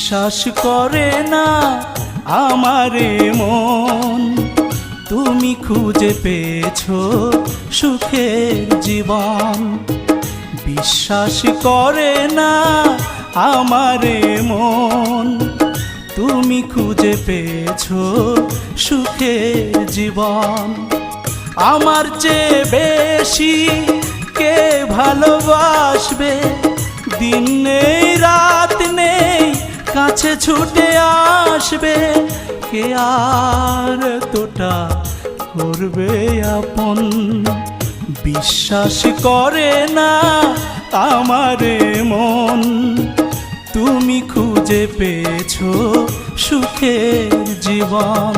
বিশ্বাস করে না আমারে মন, তুমি খুঁজে পেয়েছো সুখের জীবন। বিশ্বাস করে না আমারে মন, তুমি খুঁজে পেয়েছো সুখের জীবন। আমার চেয়ে বেশি কে ভালোবাসবে, দিন নেই রাত নেই কাছে ছুটে আসবে, কে আর তোটা করবে আপন। বিশ্বাস করে না আমারে মন, তুমি খুঁজে পেয়েছো সুখের জীবন।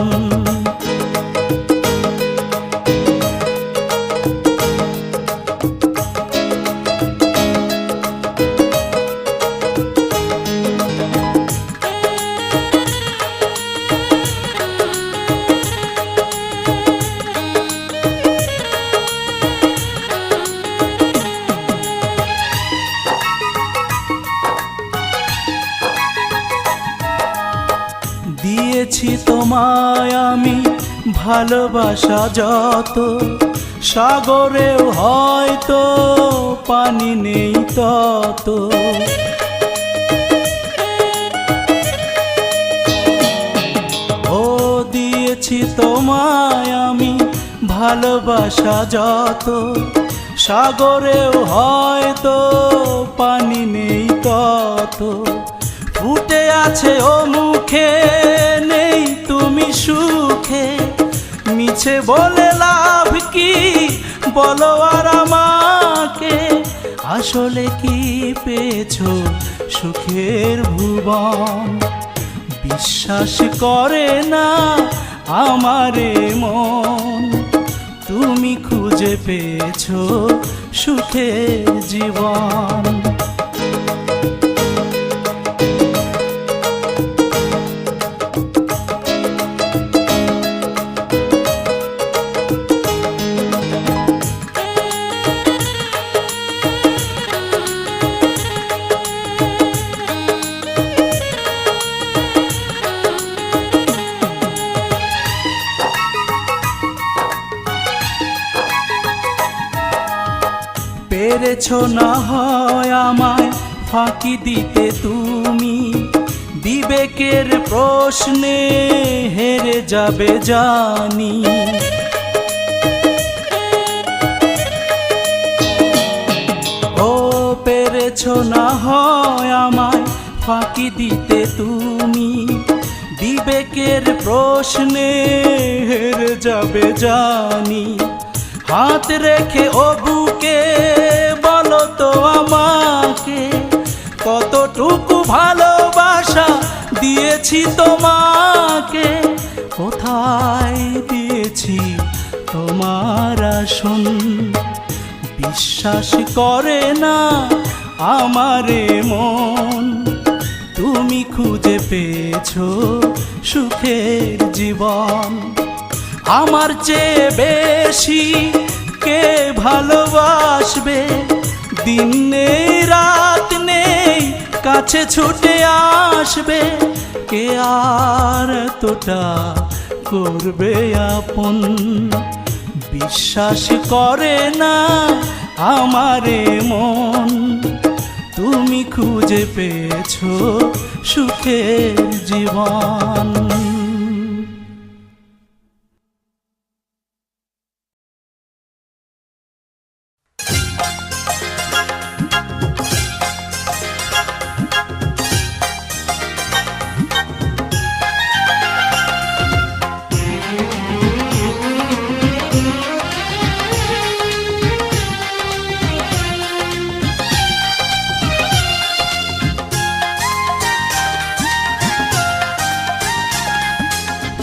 দিয়েছি তোমায় আমি ভালোবাসা যত, সাগরেও হয়তো পানি নেই তত। ও দিয়েছি তোমায় আমি ভালোবাসা যত, সাগরেও হয়তো পানি নেই তত। ফুটে আছে ও মুখে নেই তুমি সুখে, মিছে বলে লাভ কি বলো আর আমাকে, আসলে কি পেয়েছো সুখের ভুবন। বিশ্বাস করে না আমারে মন, তুমি খুঁজে পেয়েছো সুখের জীবন। পেরেছো না হয় আমায় ফাঁকি দিতে তুমি, বিবেকের প্রশ্নে হেরে যাবে জানি। ও পেরেছো না হয় আমায় ফাঁকি দিতে তুমি, বিবেকের প্রশ্নে হেরে যাবে জানি। হাত রেখে ও বুকে বলো তো আমাকে, কতটুকু ভালোবাসা দিয়েছি তোমাকে, কোথায় দিয়েছি তোমার আসন। বিশ্বাস করে না আমারে মন, তুমি খুঁজে পেয়েছো সুখের জীবন। আমার চেয়ে বেশি কে ভালোবাসবে, দিন নেই রাত নেই কাছে ছুটে আসবে, কে আর তোটা করবে আপন। বিশ্বাস করে না আমারে মন, তুমি খুঁজে পেয়েছো সুখের জীবন।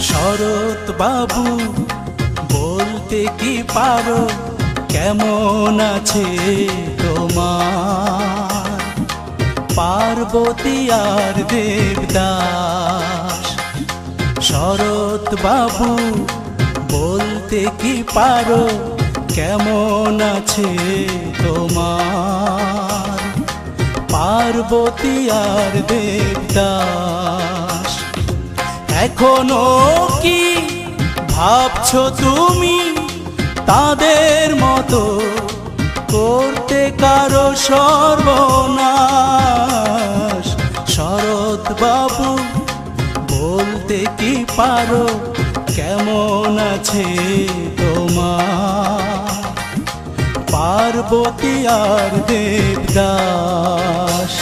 শরৎ বাবু বলতে কি পারো, কেমন আছে তোমার পার্বতী আর দেবদাস। শরৎ বাবু বলতে কি পারো, কেমন আছে তোমার পার্বতী আর দেবদাস। এখনো কি ভাবছো তুমি তাদের মতো করতে কারো সর্বনাশ? শরৎ বাবু বলতে কি পারো কেমন আছে তোমার পার্বতী আর দেবদাস?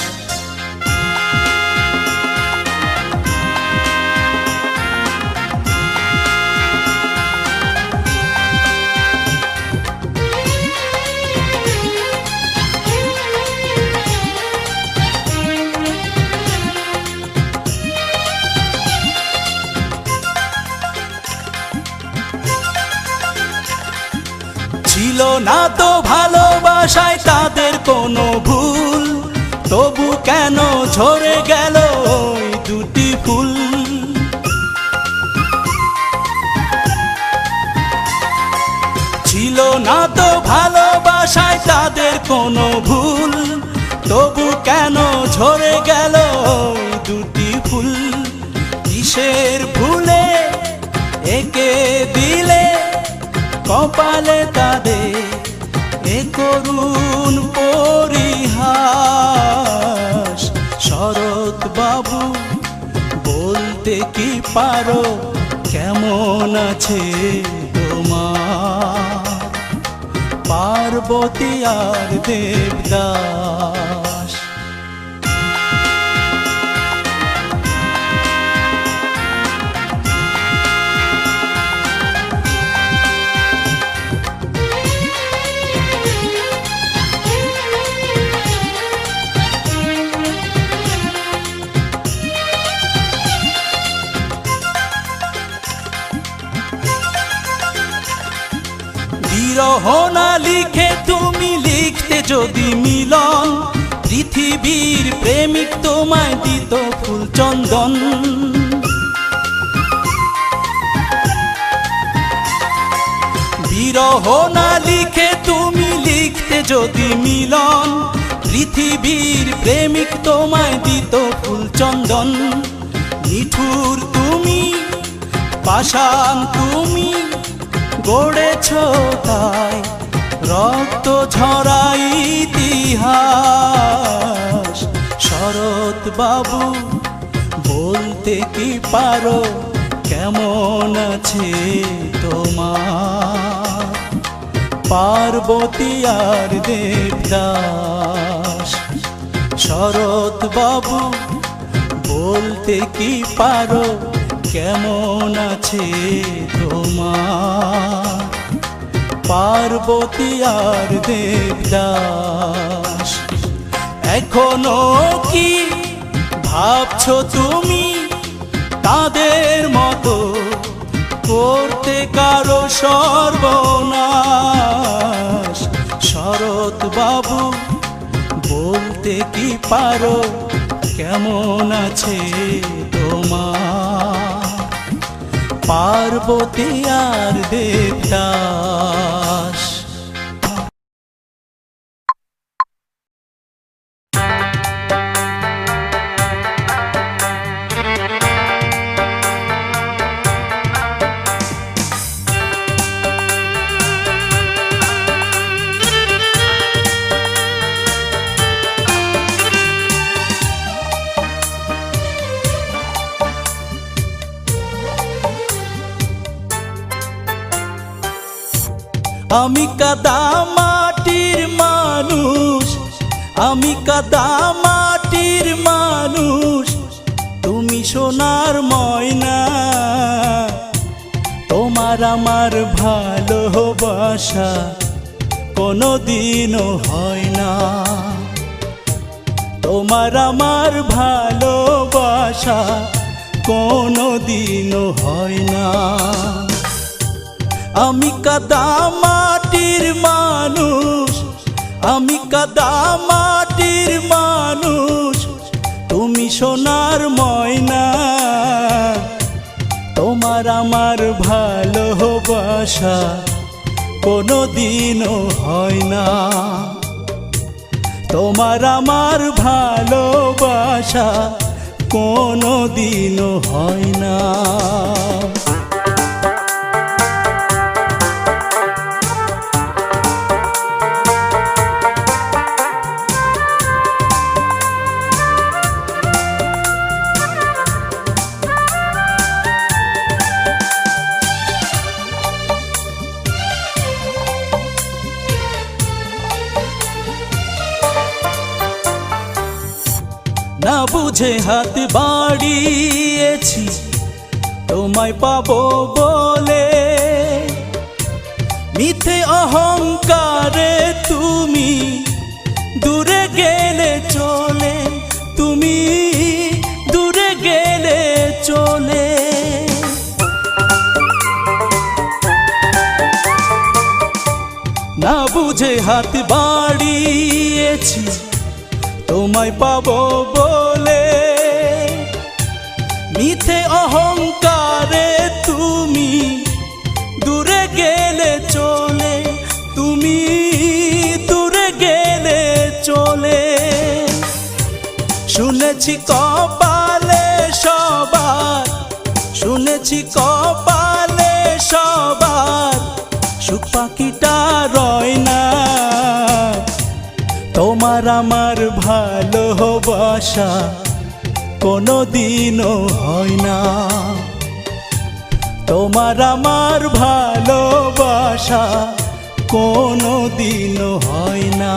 ছিল না তো ভালোবাসায় তাদের কোনো ভুল, তবু কেন ঝরে গেল ওই দুটি ফুল? ছিল না তো ভালোবাসায় তাদের কোনো ভুল, তবু কেন ঝরে গেল ওই দুটি ফুল? কিসের ভুলে একে দিলে কপালে তাদের এ করুণ পরিহাস? শরৎ বাবু বলতে কি পারো কেমন আছে তোমার পার্বতী আর দেবদাস? বিরহ না লিখে তুমি লিখতে যদি মিলন, পৃথিবীর প্রেমিক তোমায় দিত ফুল চন্দন। বিরহ না লিখে তুমি লিখতে যদি মিলন, পৃথিবীর প্রেমিক তোমায় দিত ফুল চন্দন। নিঠুর তুমি, পাষাণ তুমি, গড়েছ তাই রক্ত ঝরাই ইতিহাস। শরৎ বাবু বলতে কি পারো কেমন আছে তোমার পার্বতী আর দেবদাস? শরৎ বাবু বলতে কি পারো কেমন আছে তোমার পার্বতী আর দেবদাস? এখনো কি ভাবছো তুমি তাদের মতো করতে কারো সর্বনাশ? শরৎ বাবু বলতে কি পারো কেমন আছে তোমার পার্বতী আর দেবদাস? আমি কাদা মাটির মানুষ, আমি কাদা মাটির মানুষ, তুমি সোনার ময়না। তোমার আমার ভালোবাসা কোনোদিনও হয় না, তোমার আমার ভালোবাসা কোনোদিনও হয় না। আমি কাদা মাটির মানুষ, আমি কাদা মাটির মানুষ, তুমি সোনার ময়না। তোমার আমার ভালোবাসা কোনোদিনও হয় না, তোমার আমার ভালোবাসা কোনো দিনও হয় না। না বুঝে হাত বাড়িয়েছি তোমায় পাবো বলে, মিথ্যে অহংকারে তুমি দূরে গেলে চলে, তুমি দূরে গেলে চলে। না বুঝে হাত বাড়িয়েছি তোমায় পাবো বলে, মিথ্যে অহংকারে তুমি দূরে গেলে চলে, তুমি দূরে গেলে চলে। শুনেছি কপালে সবার, শুনেছি কপালে সবার সুখ পাখিটা রয় না। তোমার আমার ভালোবাসা কোনো দিনও হয় না। তোমার আমার ভালোবাসা কোনো দিনও হয় না।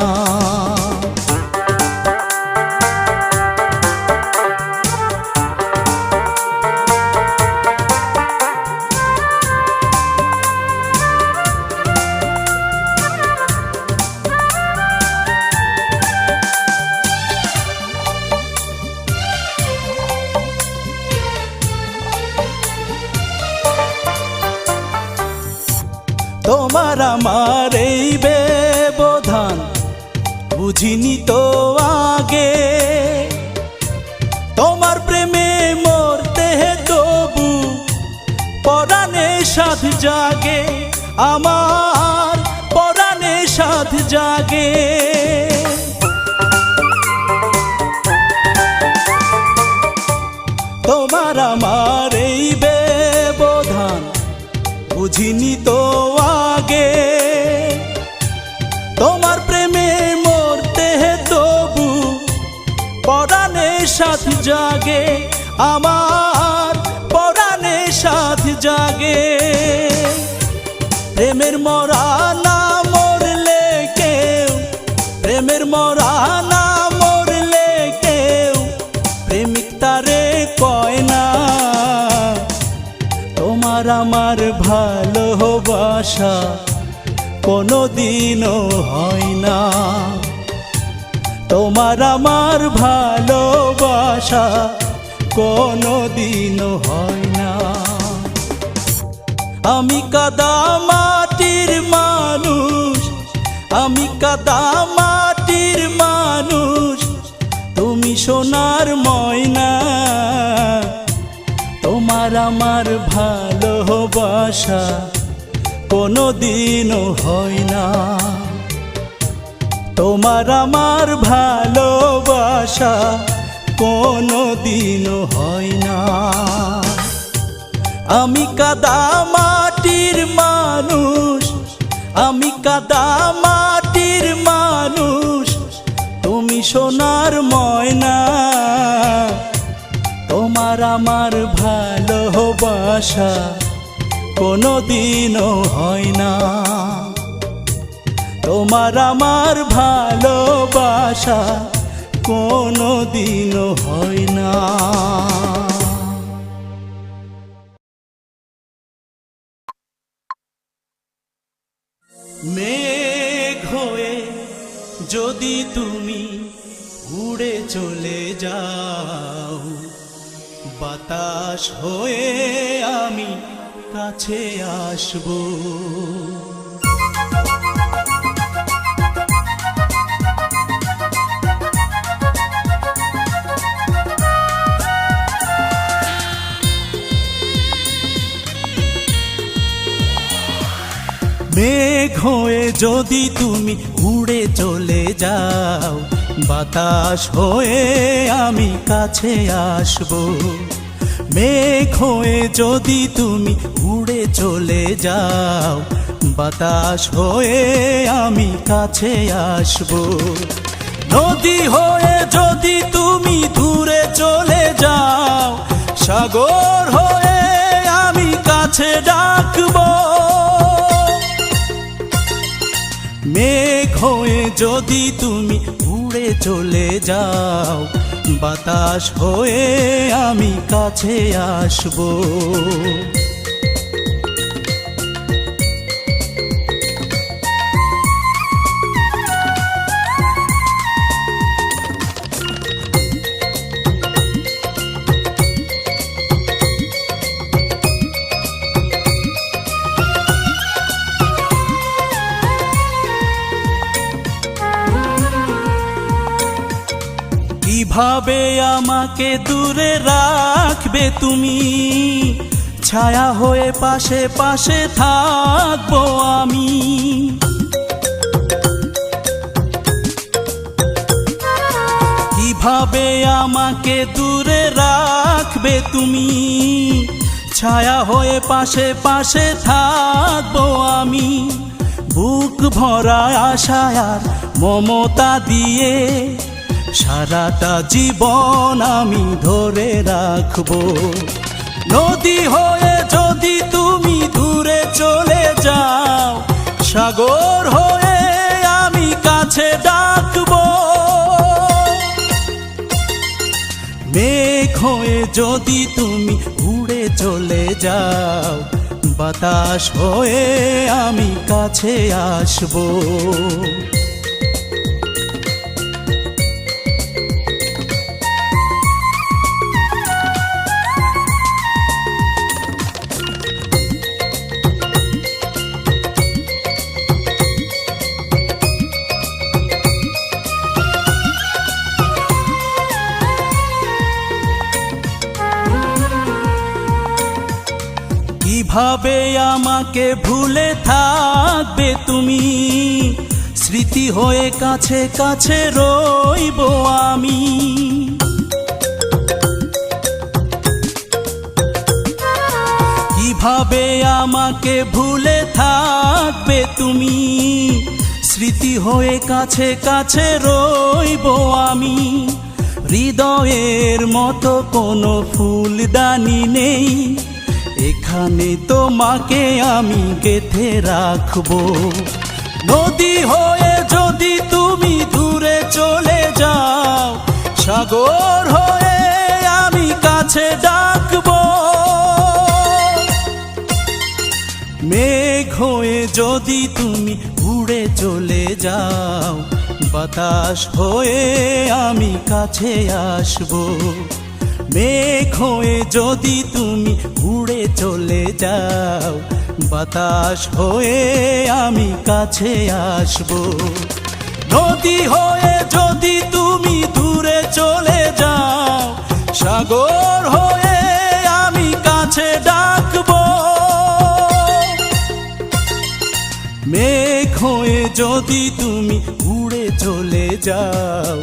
তোমার আমার এই ব্যবধান বুঝিনি তো আগে, তোমার প্রেমে মরতে তবু পরাণে সাধ জাগে, আমার পরাণে সাধ জাগে। তোমার আমার এই ব্যবধান বুঝিনি তো আগে, তোমার প্রেমে মরতে তবু পরাণে সাথ জাগে, আমার পরাণে সাথ জাগে। প্রেমের মরা না মরলে কেউ, প্রেমের মরা না মরলে কেউ প্রেমিক তারে কয় না। তোমার আমার ভালোবাসা কোনো দিনও হয় না। তোমার আমার ভালোবাসা কোনো দিনও হয় না। আমি কাদা মাটির মানুষ, আমি কাদা মাটির মানুষ, তুমি সোনার ময়না। তোমার আমার ভালোবাসা কোনো দিনও হয় না। তোমার আমার ভালোবাসা কোনো দিনও হয় না। আমি কাদা মাটির মানুষ, আমি কাদা মাটির মানুষ, তুমি সোনার ময়না। তোমার আমার ভালোবাসা কোনো দিনও হয় না। তোমার আমার ভালোবাসা কোনো দিনও হয় না। মেঘ হয়ে যদি তুমি উড়ে চলে যাও, বাতাস হয়ে আমি কাছে আসবো। মেঘ হয়ে যদি তুমি উড়ে চলে যাও, বাতাস হয়ে আমি কাছে আসব। মেঘ হয়ে যদি তুমি উড়ে চলে যাও, বাতাস হয়ে আমি কাছে আসব। নদী হয়ে যদি তুমি দূরে চলে যাও, সাগর হয়ে আমি কাছে ডাকব। মেঘ হয়ে যদি তুমি উড়ে চলে যাও, বাতাস হয়ে আমি কাছে আসব। কিভাবে আমাকে দূরে রাখবে তুমি, ছায়া হয়ে পাশে পাশে থাকবো আমি। কিভাবে আমাকে দূরে রাখবে তুমি, ছায়া হয়ে পাশে পাশে থাকবো আমি। বুক ভরা আশা আর মমতা দিয়ে সারাটা জীবন আমি ধরে রাখবো। নদী হয়ে যদি তুমি দূরে চলে যাও, সাগর হয়ে আমি কাছে ডাকবো। মেঘ হয়ে যদি তুমি উড়ে চলে যাও, বাতাস হয়ে আমি কাছে আসবো। কিভাবে আমাকে ভুলে থাকবে তুমি, স্মৃতি হয়ে কাছে কাছে রইব আমি। কিভাবে আমাকে ভুলে থাকবে তুমি, স্মৃতি হয়ে কাছে কাছে রইব আমি। হৃদয়ের মতো কোনো ফুলদানি নেই, এখানে তোমাকে আমি গেঁথে রাখবো। নদী হয়ে যদি তুমি দূরে চলে যাও, সাগর হয়ে আমি কাছে ডাকবো। মেঘ হয়ে যদি তুমি উড়ে চলে যাও, বাতাস হয়ে আমি কাছে আসবো। মেঘ হয়ে যদি তুমি উড়ে চলে যাও, বাতাস হয়ে আমি কাছে আসবো। নদী হয়ে যদি তুমি দূরে চলে যাও, সাগর হয়ে আমি কাছে ডাকবো। মেঘ হয়ে যদি তুমি উড়ে চলে যাও,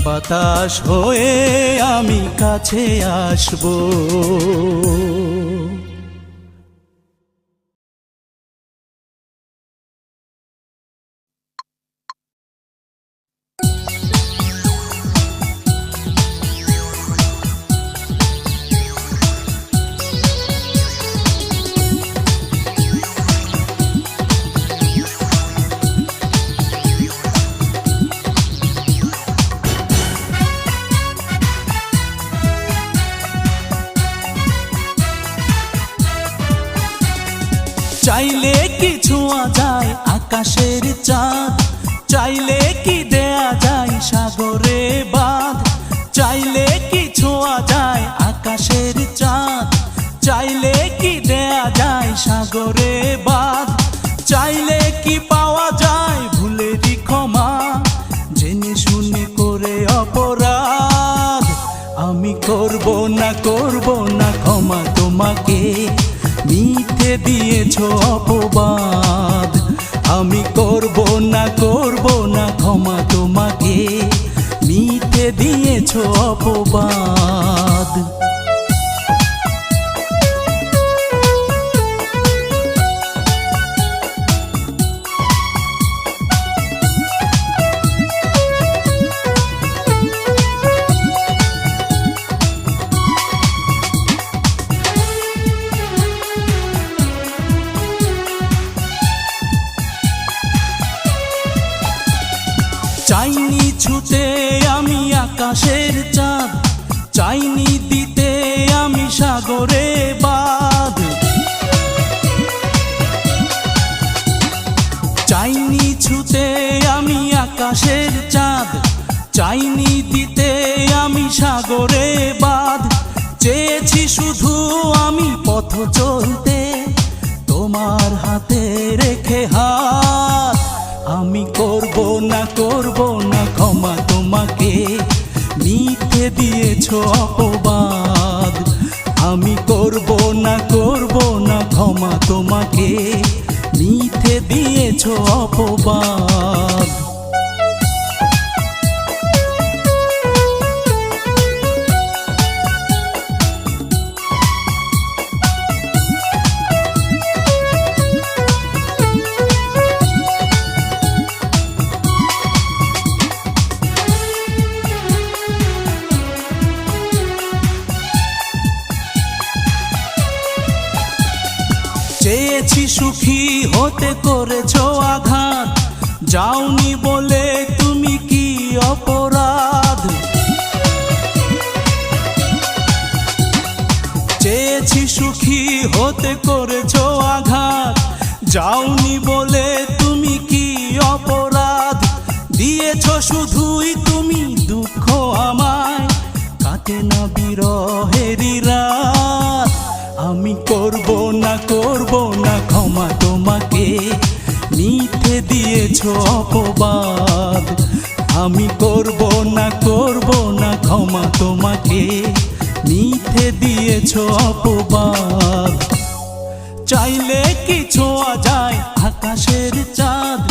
বাতাস হয়ে আমি কাছে আসবো। চাইলে কি ছোঁয়া যায় আকাশের চাঁদ, চাইলে কি দেয়া যায় সাগরে বাঁধ। চাইলে কি ছোঁয়া যায় আকাশের চাঁদ, চাইলে কি দেয়া যায় সাগরে বাঁধ। চাইলে কি পাওয়া যায় ভুলেরই ক্ষমা, জেনে শুনে করে অপরাধ। আমি করব না ক্ষমা তোমাকে, মিথ্যে দিয়েছ অপবাদ। আমি করব না ক্ষমা তোমাকে, মিথ্যে দিয়েছো অপবাদ। চাইনি ছুতে আমি আকাশের চাঁদ, চাইনি দিতে আমি সাগরে বাঁধ, চাইনি ছুতে আমি আকাশের চাঁদ, চাইনি দিতে আমি সাগরে বাঁধ। চেয়েছি শুধু আমি পথ চলতে, তোমার হাতে রেখে হাত। আমি করব না ক্ষমা তোমাকে, মিথ্যে দিয়েছো অপবাদ। আমি করব না ক্ষমা তোমাকে, মিথ্যে দিয়েছো অপবাদ। চেয়েছি সুখী হতে করেছো আঘাত, যাওনি বলে তুমি কি অপরাধ। চেয়েছি সুখী হতে করেছো আঘাত, যাওনি বলে তুমি কি অপরাধ। দিয়েছো শুধুই তুমি দুঃখ আমায়, কাটে না বিরহেরই রাত। আমি করব না ক্ষমা তোমাকে, মিথ্যে দিয়েছো অপবাদ। আমি করব না ক্ষমা তোমাকে, মিথ্যে দিয়েছো অপবাদ। চাইলে কি ছোঁয়া যায় আকাশের চাঁদ,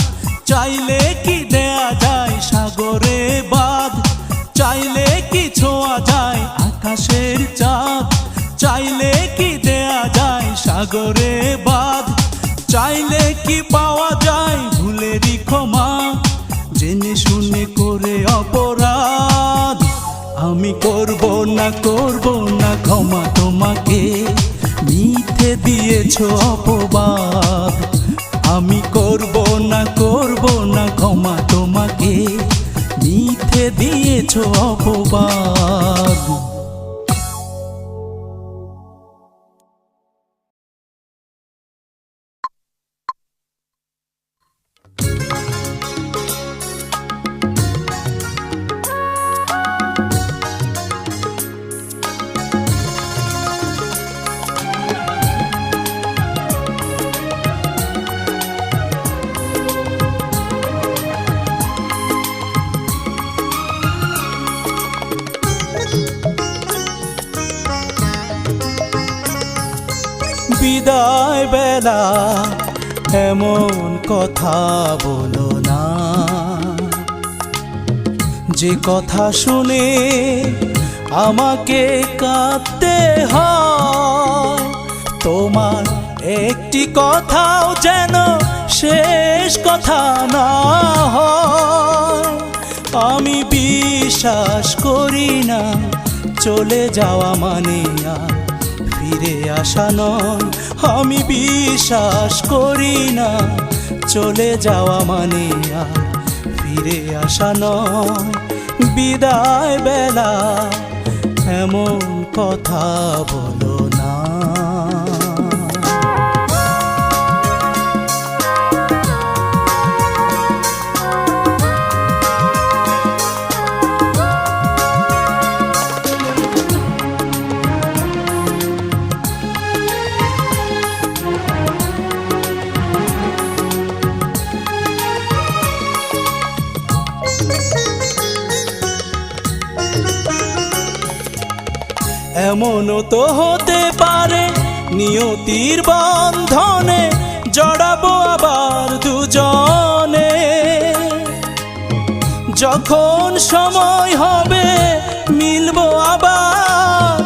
চাইলে কি দেয়া যায় সাগরে বাঁধ। চাইলে কি ছোঁয়া যায় আকাশের চাঁদ, চাইলে কি দেয়া যায় সাগরে বাঁধ। চাইলে কি পাওয়া যায় ভুলেরই ক্ষমা, জেনে শুনে করে অপরাধ। আমি করব না ক্ষমা তোমাকে, মিথ্যে দিয়েছো অপবাদ। আমি করব না ক্ষমা তোমাকে, মিথ্যে দিয়েছো অপবাদ। বিদায় বেলা এমন কথা বলো না, যে কথা শুনে আমাকে কাঁদতে হয়। তোমার একটি কথাও যেন শেষ কথা না হয়। আমি বিশ্বাস করি না চলে যাওয়া মানে আর ফিরে আসা নয়। আমি বিশ্বাস করি না চলে যাওয়া মানে আর ফিরে আসা নয়। বিদায় বেলা এমন কথা বলো না। এমনও তো হতে পারে নিয়তির বন্ধনে জড়াবো আবার দুজনে। যখন সময় হবে মিলবো আবার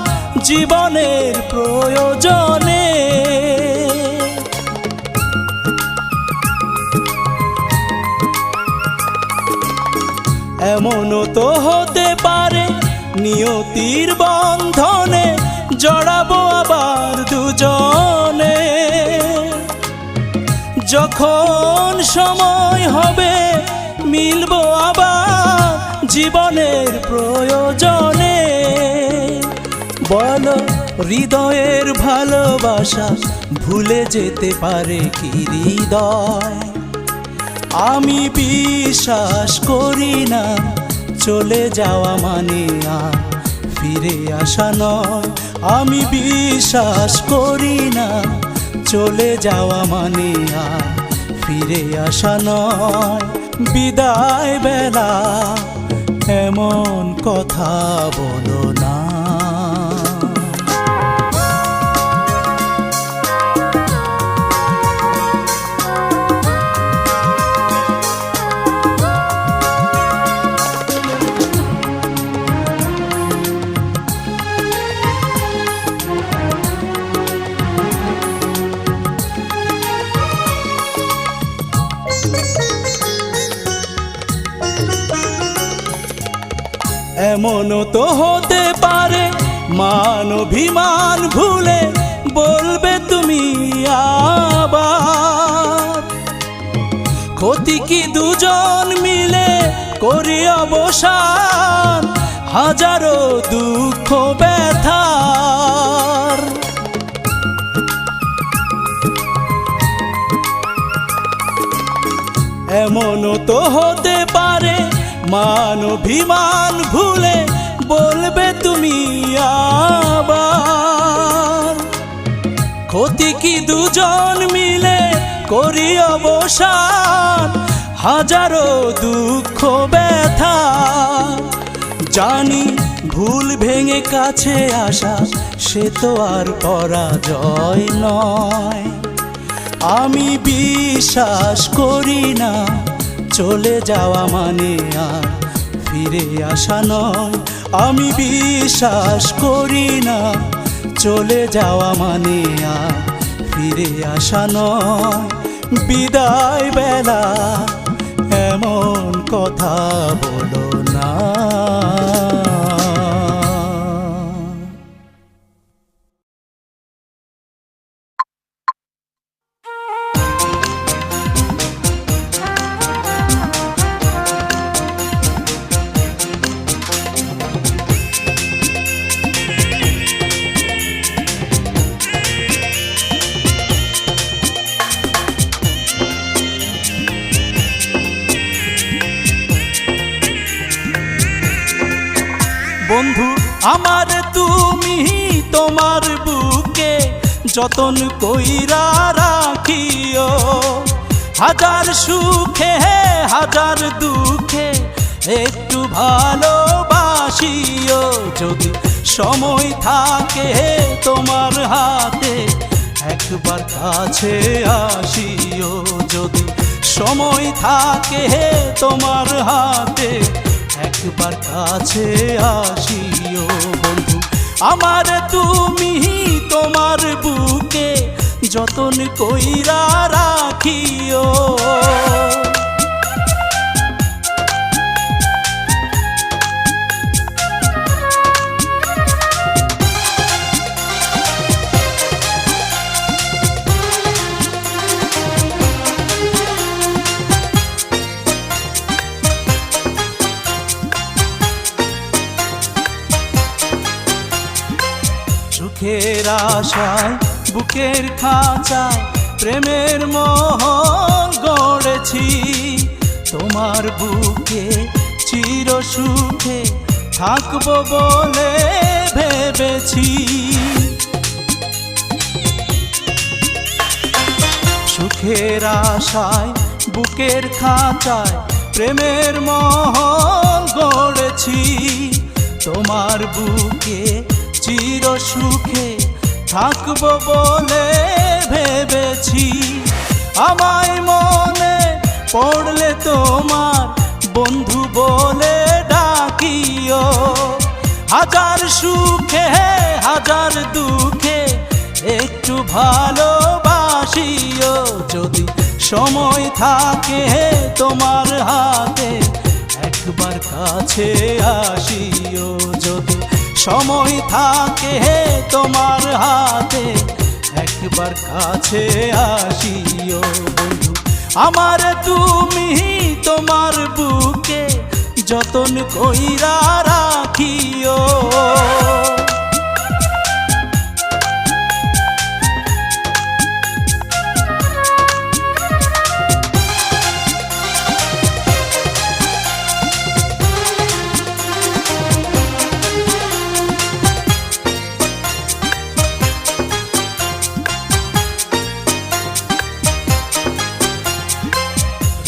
জীবনের প্রয়োজনে। এমনও তো হতে পারে নিয়তির বন্ধনে জড়াবো আবার দুজনে। যখন সময় হবে মিলবো আবার জীবনের প্রয়োজনে। বলো হৃদয়ের ভালোবাসা ভুলে যেতে পারে কি হৃদয়? আমি বিশ্বাস করি না চলে যাওয়া মানে আর ফিরে আসা নয়। আমি বিশ্বাস করি না চলে যাওয়া মানে আর ফিরে আসা নয়। বিদায় বেলা এমন কথা বলো না। এমনও তো হতে পারে মান অভিমান ভুলে বলবে তুমি আবার। ক্ষতি কি দুজন মিলে করি অবসান হাজারো দুঃখ ব্যথার। এমনও তো হতে পারে মান অভিমান ভুলে বলবে তুমি আবার। ক্ষতি কি দুজন মিলে করি অবসান হাজারো দুঃখ ব্যথা। জানি ভুল ভেঙে কাছে আসা সে তো আর পরাজয় নয়। আমি বিশ্বাস করি না চলে যাওয়া মানে আর ফিরে আসা নয়। আমি বিশ্বাস করি না চলে যাওয়া মানে আর ফিরে আসা নয়। বিদায় বেলা এমন কথা বলো না। বন্ধু আমার তুমি তোমার বুকে যতন কইরা রাখিও। হাজার সুখে হাজার দুঃখে একটু ভালোবাসিও। যদি সময় থাকে তোমার হাতে একবার কাছে আসিও। যদি সময় থাকে তোমার হাতে একবার কাছে আসিও। বন্ধু আমার তুমি তোমার বুকে যতন কইরা রাখিও। সুখের আশায় বুকের খাঁচায় প্রেমের মহল গড়েছি। তোমার বুকে চির সুখে থাকবো বলে ভেবেছি। সুখের আশায় বুকের খাঁচায় প্রেমের মহল গড়েছি। তোমার বুকে চির সুখে থাকবো বলে ভেবেছি। আমায় মনে পড়লে তোমার বন্ধু বলে ডাকিও। হাজার সুখে হাজার দুঃখে একটু ভালোবাসিও। যদি সময় থাকে তোমার হাতে একবার কাছে আসিও। যদি সময় থাকে তোমার হাতে একবার কাছে আসিও। বন্ধু আমার তুমি তোমার বুকে যতন কইরা রাখিও।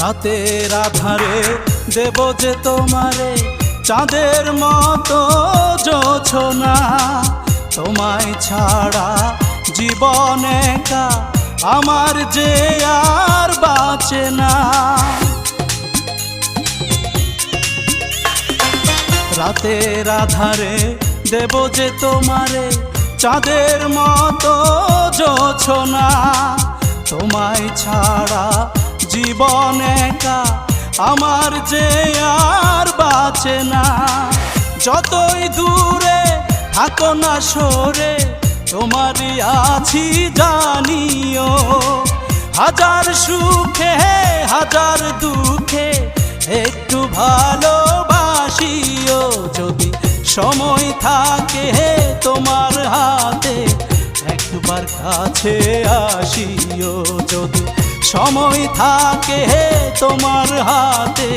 রাতের আধারে দেব যে তোমারে চাঁদের মতো জোছনা। তোমায় ছাড়া জীবন একা আমার যে আর বাঁচে না। রাতের আধারে দেব যে তোমারে চাঁদের মতো জোছনা। তোমায় ছাড়া জীবন একা আমার যে আর বাঁচে না। যতই দূরে থাকো না সরে তোমারই আছি জানিও। হাজার সুখে হাজার দুঃখে একটু ভালোবাসিও। যদি সময় থাকে তোমার হাতে একবার কাছে আসিও। যদি সময় থাকে তোমার হাতে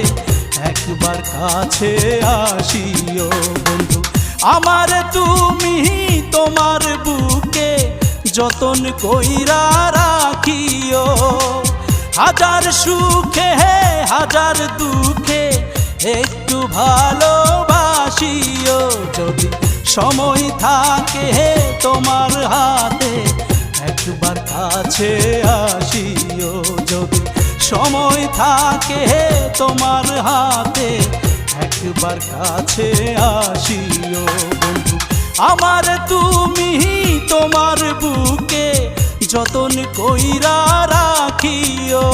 একবার কাছে আসিও। বন্ধু আমার তুমি তোমার বুকে যতন কইরা রাখিও। হাজার সুখে হাজার দুঃখে একটু ভালোবাসিও। যদি সময় থাকে তোমার হাতে একবার কাছে আসিও। যদি সময় থাকে তোমার হাতে একবার কাছে আসিও। বন্ধু আমার তুমি তোমার বুকে যতন কইরা রাখিও।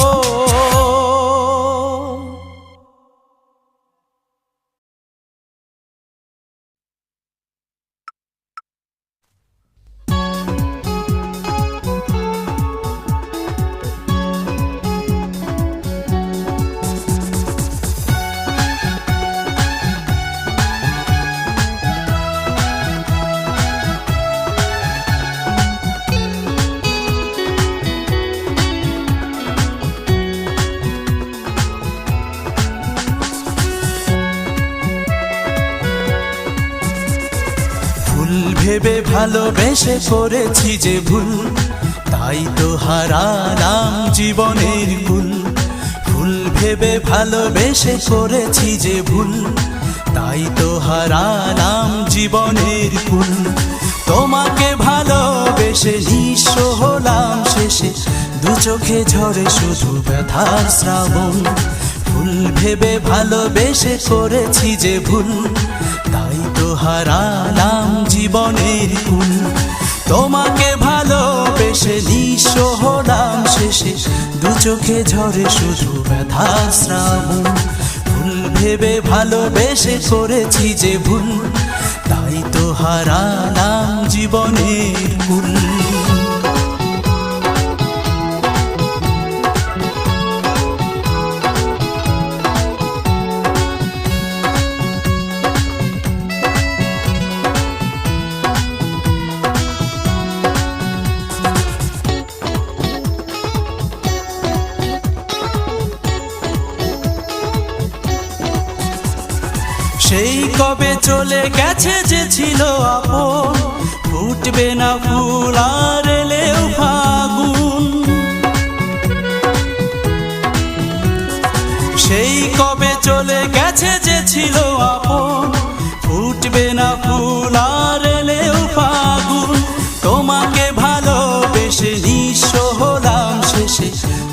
ভেবে ভালোবেসে করেছি যে ভুল, তাই তো হারালাম জীবনের কুল। ভুল ভেবে ভালোবেসে করেছি যে ভুল, তাই তো হারালাম জীবনের কুল। তোমাকে ভালোবেসে নিঃস্ব হলাম শেষে, দু চোখে ঝরে শুধু ব্যথার শ্রাবণ। ভুল ভেবে ভালোবেসে করেছি যে ভুল, তাই তো হারালাম জীবনের কুল। তোমাকে ভালোবেসে নিঃস্ব হলাম শেষে, দু চোখে ঝরে শুধু ব্যথার শ্রাবণ। ভুল ভেবে ভালোবেসে করেছি যে ভুল, তাই তো হারালাম জীবনের কুল। সেই কবে চলে গেছে যে ছিল আপন, ফুটবে না ফুল আর এলেও ফাগুন। সেই কবে চলে গেছে যে ছিল আপন, ফুটবে না ফুল আর এলেও ফাগুন। তোমাকে ভালোবেসে নিঃস্ব হলাম শেষে,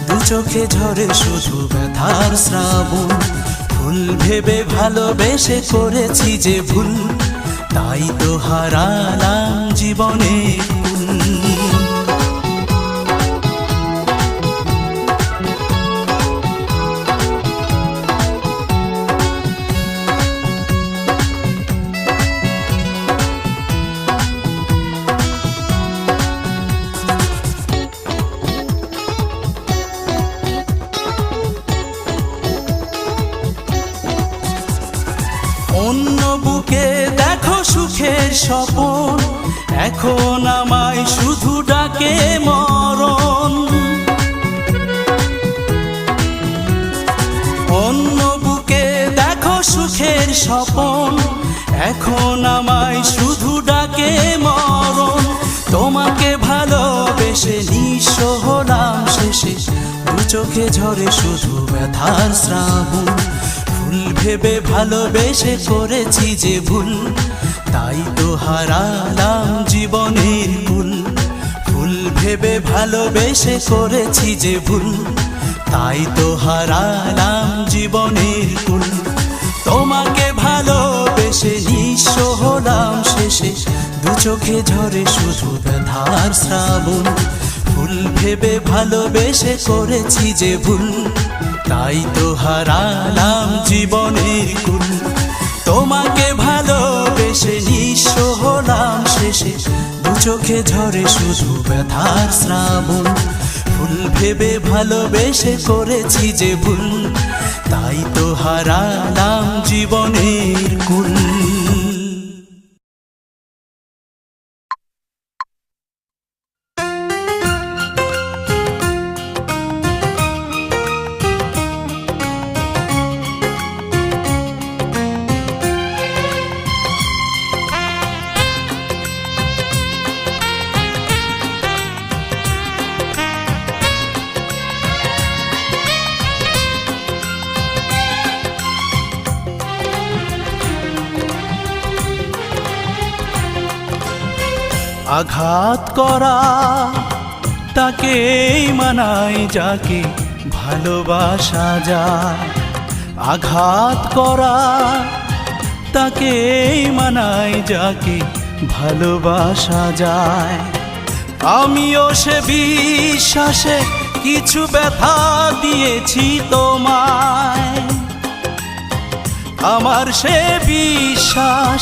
দু চোখে ঝরে শুধু ব্যথার শ্রাবণ। ভুল ভেবে ভালোবেসে করেছি যে ভুল, তাই তো হারালাম জীবনে কুল। অন্য বুকে দেখো সুখের স্বপন, এখন আমায় শুধু ডাকে মরণ। অন্য বুকে দেখো সুখের স্বপন, এখন আমায় শুধু ডাকে মরণ। তোমাকে ভালোবেসে নিঃস্ব হলাম শেষে, দু চোখে ঝরে শুধু ব্যথার শ্রাবণ। ভুল ভেবে ভালোবেসে করেছি যে ভুল, তাই তো হারালাম জীবনের কুল। ভুল ভেবে ভালোবেসে করেছি যে ভুল, তাই তো হারালাম জীবনের কুল। তোমাকে ভালোবেসে নিঃস্ব হলাম শেষে, দু চোখে ঝরে শুধু ব্যথার শ্রাবণ। ভুল ভেবে ভালোবেসে করেছি যে ভুল, তাই তো হারালাম জীবনের কুল। তোমাকে ভালোবেসে নিঃস্ব হলাম শেষে, দু চোখে ঝরে শুধু ব্যথার শ্রাবণ। ভুল ভেবে ভালোবেসে করেছি যে ভুল, তাই তো হারালাম জীবনের কুল। আঘাত করা তাকেই মানায় যাকে ভালোবাসা যায়। আঘাত করা তাকেই মানায় যাকে ভালোবাসা যায়। আমিও সে বিশ্বাসে কিছু ব্যথা দিয়েছি তোমায়। আমার সে বিশ্বাস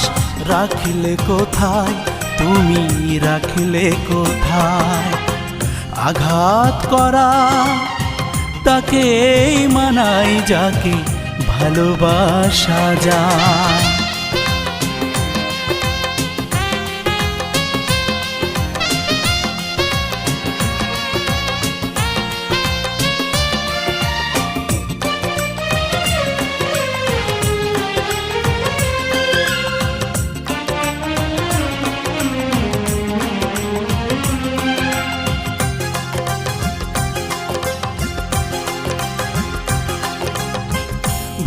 রাখলে কোথায়, তুমি রাখলে কোথায়। আঘাত করা তাকেই মানায় যাকে ভালোবাসা যায়।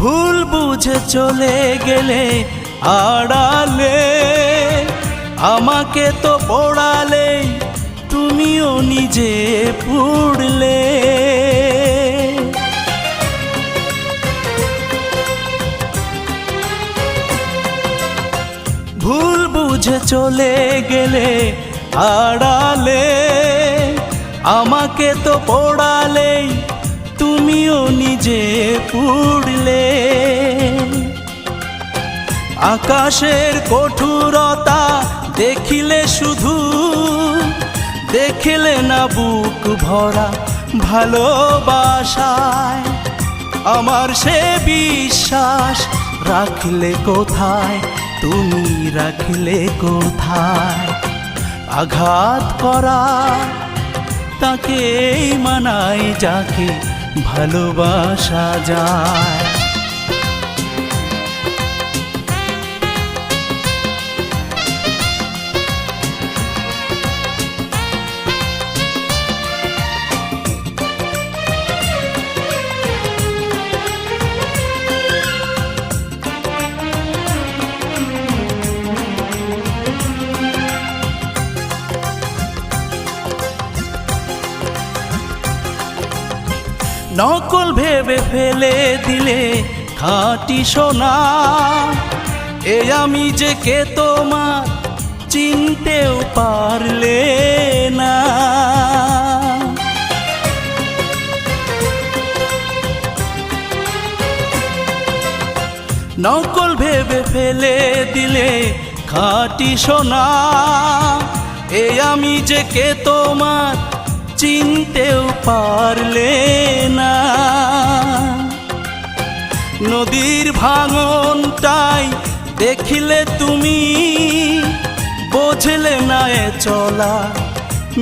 ভুল বুঝে চলে গেলে আড়ালে, আমাকে তো পড়ালে, তুমিও নিজে পুড়লে। ভুল বুঝে চলে গেলে আড়ালে, আমাকে তো পড়ালে, তুমিও নিজে পুড়লে। আকাশের কঠোরতা দেখিলে শুধু, দেখিলে না বুক ভরা ভালোবাসায়। আমার সে বিশ্বাস রাখলে কোথায়, তুমি রাখলে কোথায়। আঘাত করা তাকেই মানায় যাকে ভালোবাসা যায়। নকল ভেবে ফেলে দিলে খাঁটি সোনা, এ আমি যে কে তোমার চিনতেও পারলে না। নকল ভেবে ফেলে দিলে খাঁটি সোনা, এ আমি যে কে তোমার চিনতেও পারলে না। নদীর ভাঙনটাই দেখিলে তুমি বুঝলে না এ চলা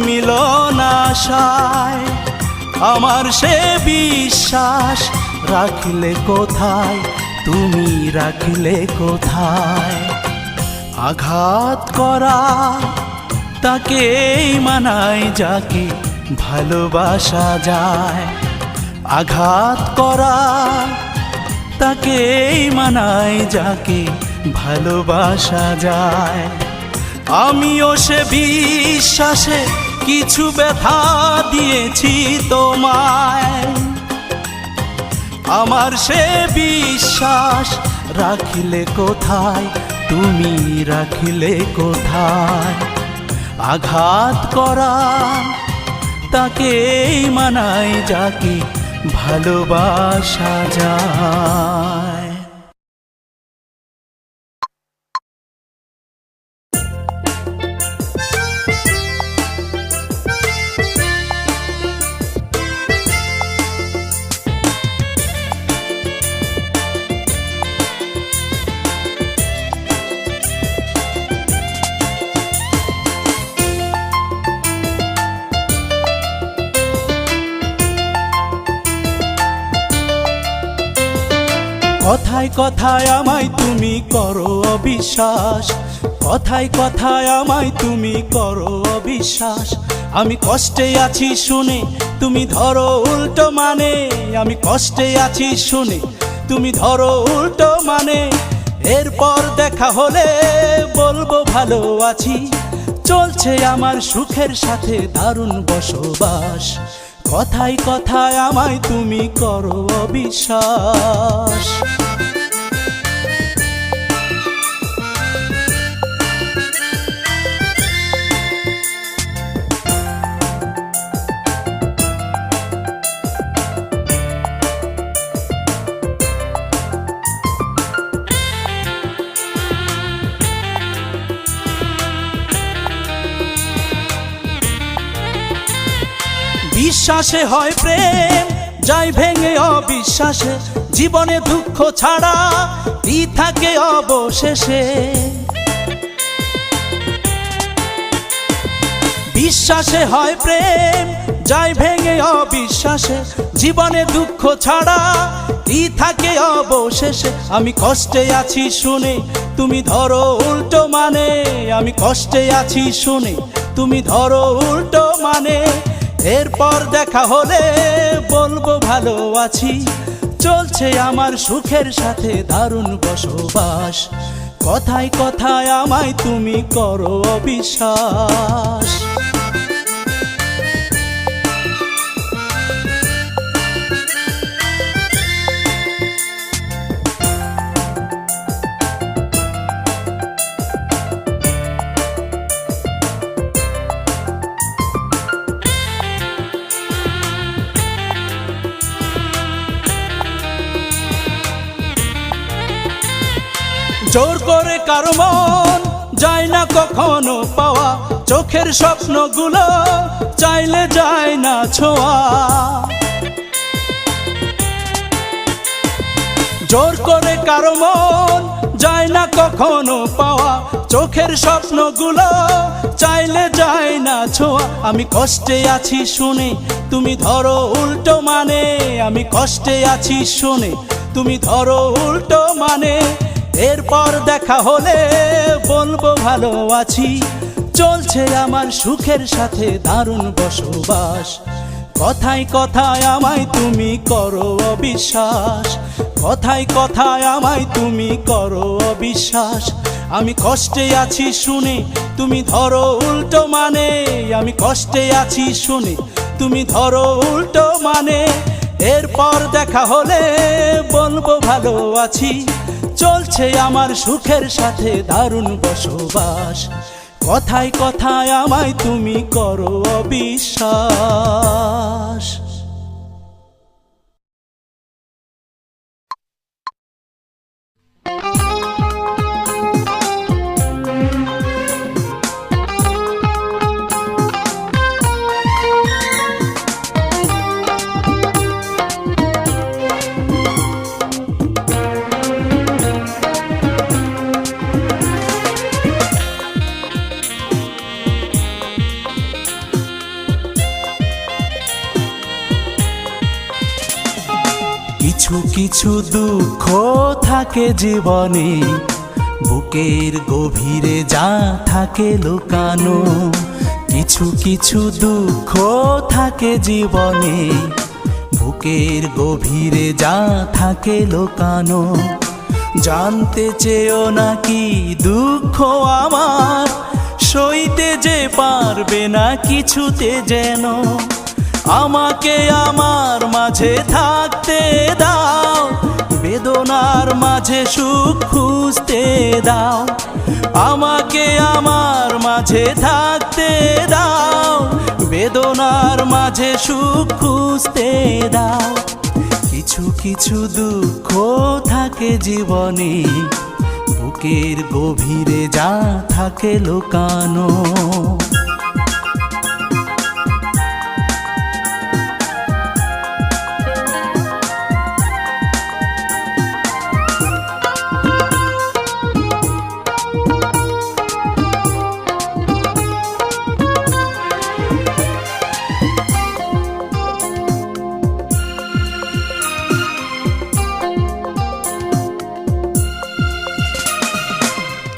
মিলন আশায়। আমার সে বিশ্বাস রাখিলে কোথায়, তুমি রাখিলে কোথায়। আঘাত করা তাকেই মানায় যাকে ভালোবাসা যায়। আঘাত করা তাকেই মানায় যাকে ভালোবাসা যায়। আমিও সে বিশ্বাসে কিছু ব্যথা দিয়েছি তোমায়। আমার সে বিশ্বাস রাখিলে কোথায়, তুমি রাখিলে কোথায়। আঘাত করা তাকেই মানায় যাকে ভালোবাসা যায়। কথায় কথায় আমায় তুমি করো অবিশ্বাস, কথায় কথায় আমায় তুমি করো অবিশ্বাস। আমি কষ্টে আছি শুনে তুমি ধরো উল্টো মানে, আমি কষ্টে আছি শুনে তুমি ধরো উল্টো মানে। এরপর দেখা হলে বলবো ভালো আছি, চলছে আমার সুখের সাথে দারুণ বসবাস। কথায় কথায় আমায় তুমি করো অবিশ্বাস। বিশ্বাসে হয় প্রেম যায় ভেঙে অবিশ্বাসে, জীবনে দুঃখ ছাড়া কি থাকে অবশেষে। বিশ্বাসে হয় প্রেম যায় ভেঙে অবিশ্বাসে, জীবনে দুঃখ ছাড়া কি থাকে অবশেষে। আমি কষ্টে আছি শুনে তুমি ধরো উল্টো মানে, আমি কষ্টে আছি শুনে তুমি ধরো উল্টো মানে। এরপর দেখা হলে বলবো ভালো আছি, চলছে আমার সুখের সাথে দারুণ বসবাস। কথায় কথায় আমায় তুমি করো অবিশ্বাস। জোর করে কারো মন যায় না কখনো পাওয়া, চোখের স্বপ্নগুলো চাইলে যায় না ছোঁয়া। জোর করে কারো মন যায় না কখনো পাওয়া, চোখের স্বপ্নগুলো চাইলে যায় না ছোঁয়া। আমি কষ্টে আছি শুনে তুমি ধরো উল্টো মানে, আমি কষ্টে আছি শুনে তুমি ধরো উল্টো মানে। এরপর দেখা হলে বলবো ভালো আছি, চলছে আমার সুখের সাথে দারুণ বসবাস। কথায় কথায় আমায় তুমি করো অবিশ্বাস, কথায় কথায় আমায় তুমি করো অবিশ্বাস। আমি কষ্টে আছি শুনে তুমি ধরো উল্টো মানে, আমি কষ্টে আছি শুনে তুমি ধরো উল্টো মানে। এরপর দেখা হলে বলবো ভালো আছি, চলছে আমার সুখের সাথে দারুণ বসবাস। কথায় কথায় আমায় তুমি করো অবিশ্বাস। কিছু কিছু দুঃখ থাকে জীবনে, বুকের গভীরে যা থাকে লুকানো। কিছু কিছু দুঃখ থাকে জীবনে, বুকের গভীরে যা থাকে লুকানো। জানতে চেয়েও নাকি দুঃখ আমার, সইতে যে পারবে না কিছুতে যেন। আমাকে আমার মাঝে থাকতে দাও, বেদনার মাঝে সুখ খুঁজতে দাও। আমাকে আমার মাঝে থাকতে দাও, বেদনার মাঝে সুখ খুঁজতে দাও। কিছু কিছু দুঃখ থাকে জীবনে, বুকের গভীরে যা থাকে লুকানো।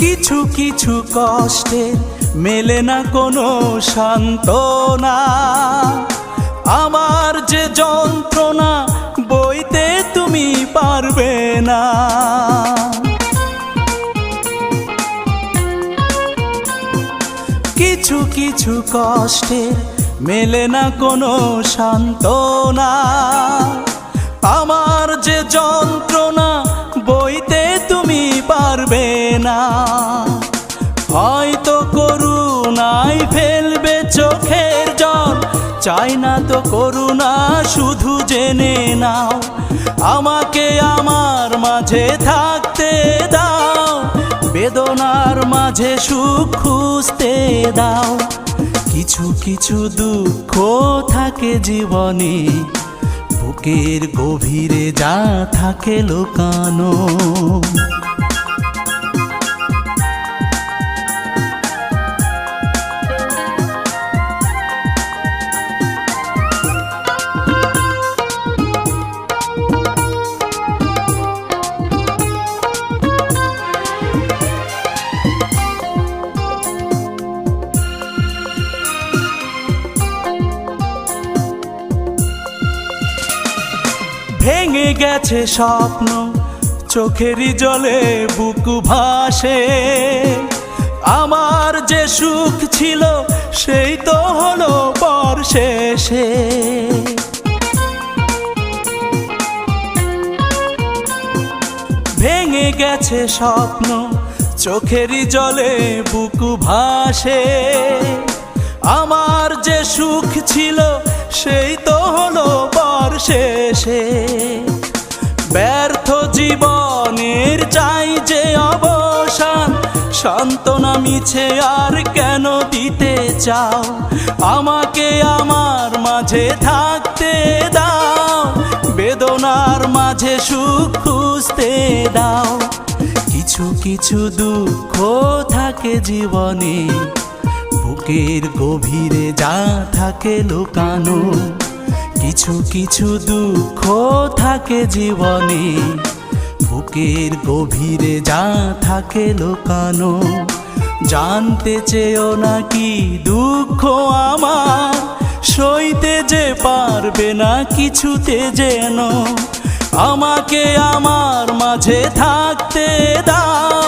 কিছু কিছু কষ্টে মেলে না কোনো সান্ত্বনা, আমার যে যন্ত্রণা বইতে তুমি পারবে না। কিছু কিছু কষ্টে মেলে না কোনো সান্ত্বনা, আমার যে যন্ত্রণা বইতে তুমি পারবে না। হয়তো করুণাই ফেলবে চোখের জল, চাই না তো করুণা শুধু জেনে নাও। আমাকে আমার মাঝে থাকতে দাও, বেদনার মাঝে সুখ খুঁজতে দাও। কিছু কিছু দুঃখ থাকে জীবনে, বুকের গভীরে যা থাকে লুকানো। ভেঙে গেছে স্বপ্ন, চোখেরই জলে বুক ভাসে। আমার যে সুখ ছিল সেই তো হলো পর শেষে। ভেঙে গেছে স্বপ্ন, চোখেরই জলে বুক ভাসে। আমার যে সুখ ছিল সেই তো হলো পর শেষে। ব্যর্থ জীবনের চাই যে অবসান, সান্ত্বনা মিছে আর কেন দিতে চাও। আমাকে আমার মাঝে থাকতে দাও, বেদনার মাঝে সুখ খুঁজতে দাও। কিছু কিছু দুঃখ থাকে জীবনে, বুকের গভীরে যা থাকে লুকানো। কিছু কিছু দুঃখ থাকে জীবনে, বুকের গভীরে যা থাকে লুকানো। জানতে চেয়েও নাকি দুঃখ আমার, সইতে যে পারবে না কিছুতে যেন। আমাকে আমার মাঝে থাকতে দাও,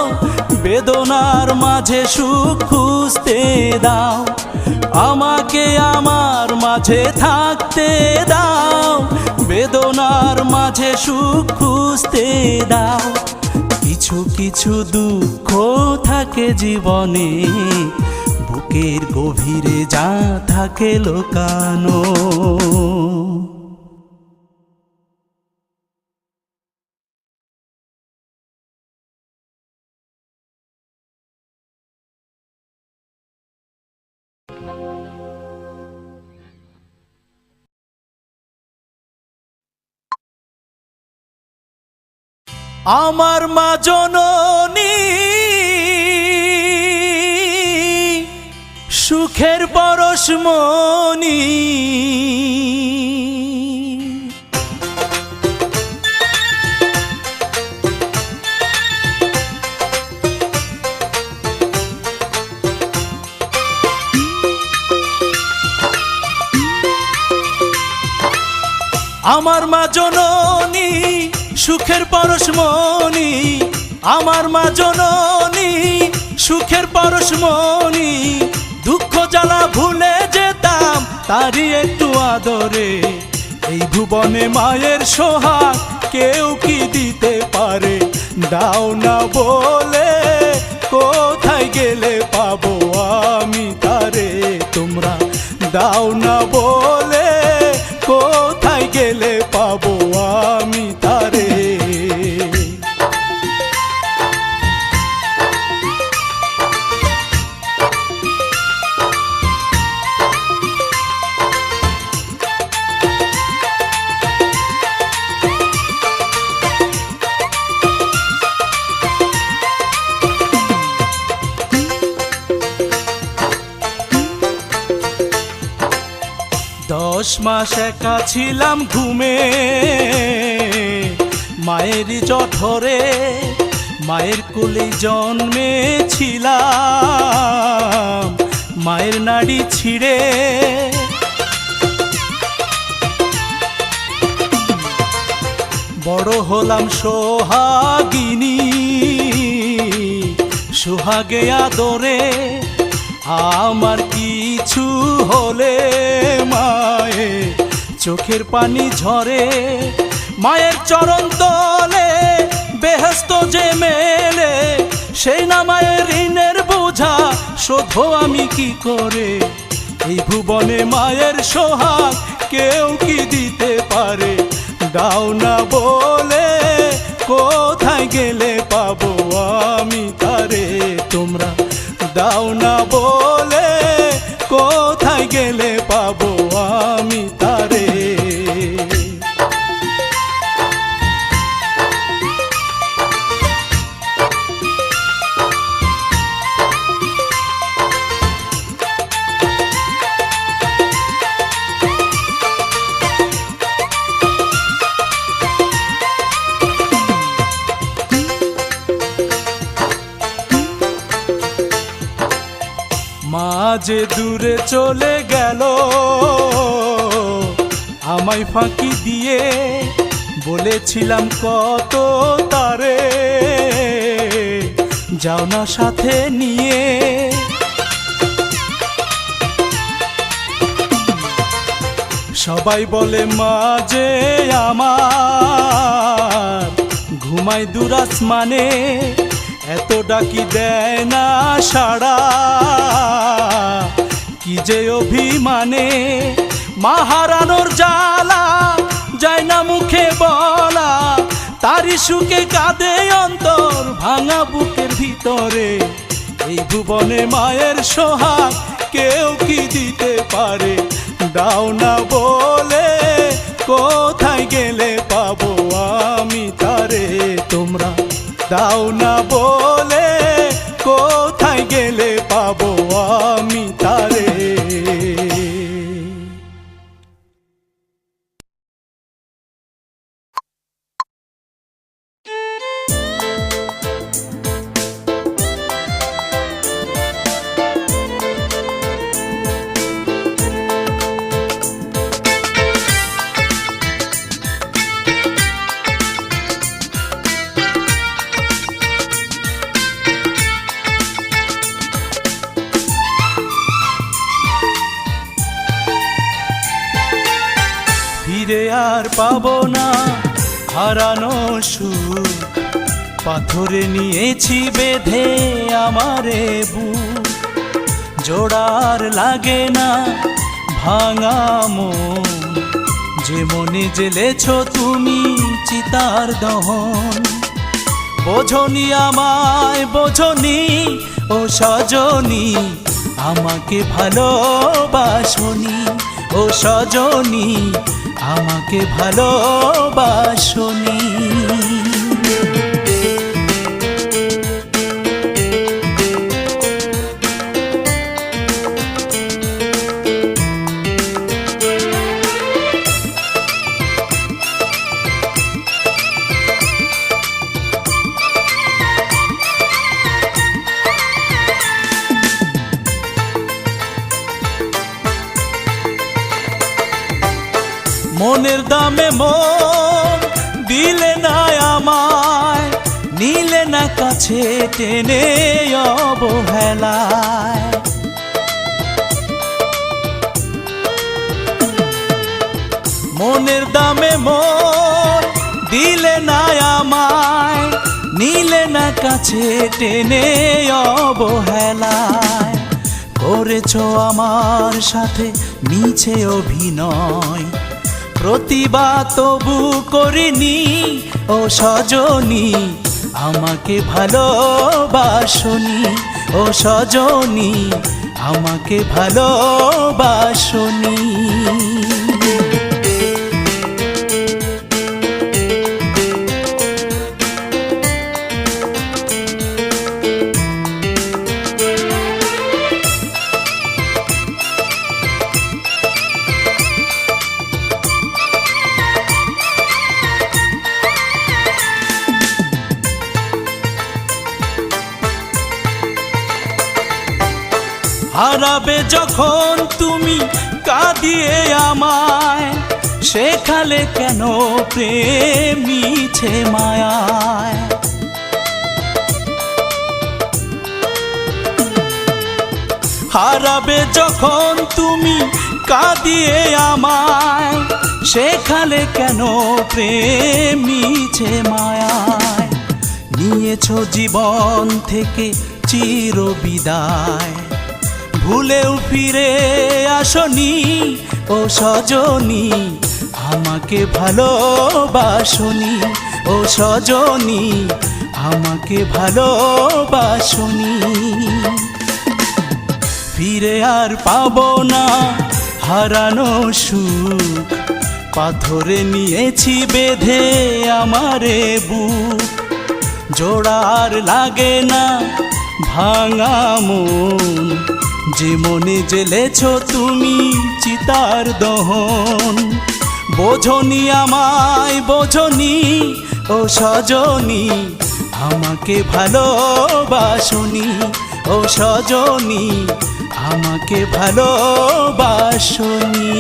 বেদনার মাঝে সুখ খুঁজতে দাও। আমাকে আমার মাঝে থাকতে দাও, বেদনার মাঝে সুখ খুঁজতে দাও। কিছু কিছু দুঃখ থাকে জীবনে, বুকের গভীরে যা থাকে লুকানো। আমার মা জননী সুখের পরশমণি, আমার মা জননী সুখের পরশমণি, আমার মা জননী সুখের পরশমণি। দুঃখ জ্বালা ভুলে যেতাম তারই একটু আদরে, এই ভুবনে মায়ের সোহাগ কেউ কি দিতে পারে? দাও না বলে কোথায় গেলে পাবো আমি তারে? তোমরা দাও না বলে কোথায় গেলে পাবো আমি তারে? দশ মাস একা ছিলাম ঘুমে মায়ের জঠরে, মায়ের কোলে জন্মেছিলাম মায়ের নাড়ি ছিঁড়ে। বড় হলাম সোহাগিনী, সোহাগে আদরে। আমার কিছু হলে মায়ে চোখের পানি ঝরে, মায়ের চরণ তলে বেহেশত যে মেলে, সেই না মায়ের ঋণের বোঝা শোধ আমি কি করে? এই ভুবনে মায়ের সোহাগ কেউ কি দিতে পারে? দাও না বলে কোথায় গেলে পাবো আমি তারে? তোমরা দাও না বলে কোথায় গেলে পাবো আমি তারে? মা যে দূরে চলে গেল আমায় ফাঁকি দিয়ে, বলেছিলাম কত তারে যাও না সাথে নিয়ে। সবাই বলে মা যে আমার ঘুমায় দূর আসমানে, এত ডাকি দেয় না সাড়া কি যে অভিমানে। মা হারানোর জ্বালা যায় না মুখে বলা, তারি সুখে কাঁদে অন্তর ভাঙা বুকের ভিতরে। এই ভুবনে মায়ের সোহাগ কেউ কি দিতে পারে? দাও না বলে কোথায় গেলে পাবো আমি তারে? তোমরা দাও না বলে কোথায় গেলে পাবো আমি তারে? ফিরে আর পাবো না হারানো সুখ, পাথরে নিয়েছি বেঁধে আমারে বুক। জোড়ার লাগে না ভাঙা মন, যে মনে জেলেছ তুমি চিতার দহন। বোঝনি আমায় বোঝনি ও সজনি, আমাকে ভালোবাসনি ও সজনি, আমাকে ভালোবাসনি। মনের দামে মন দিলে না আমায়, নিলে না কাছে টেনে অবহেলায়। মনের দামে মন দিলে না আমায়, নিলে না কাছে টেনে অবহেলায়। করেছো আমার সাথে মিছে অভিনয়, প্রতিবাদ তবু করিনি ও সজনি, আমাকে ভালোবাসনি ও সজনি, আমাকে ভালোবাসনি। হারাবে যখন তুমি কাঁদিয়ে আমায়, শেখালে কেন প্রেম মিছে মায়ায়। হারাবে যখন তুমি কাঁদিয়ে আমায়, শেখালে কেন প্রেম মিছে মায়ায়। নিয়েছো জীবন থেকে চির বিদায়, ভুলেও ফিরে আসনি ও সজনি, আমাকে ভালোবাসনি ও সজনি, আমাকে ভালোবাসনি। ফিরে আর পাবো না হারানো সুখ, পাথরে নিয়েছি বেঁধে আমারে বুক। জোড়ার লাগে না ভাঙা মন, যে মনে জেলেছ তুমি চিতার দহন। বোঝনি আমায় বোঝনি ও সজনি, আমাকে ভালোবাসনি ও সজনি, আমাকে ভালোবাসনি।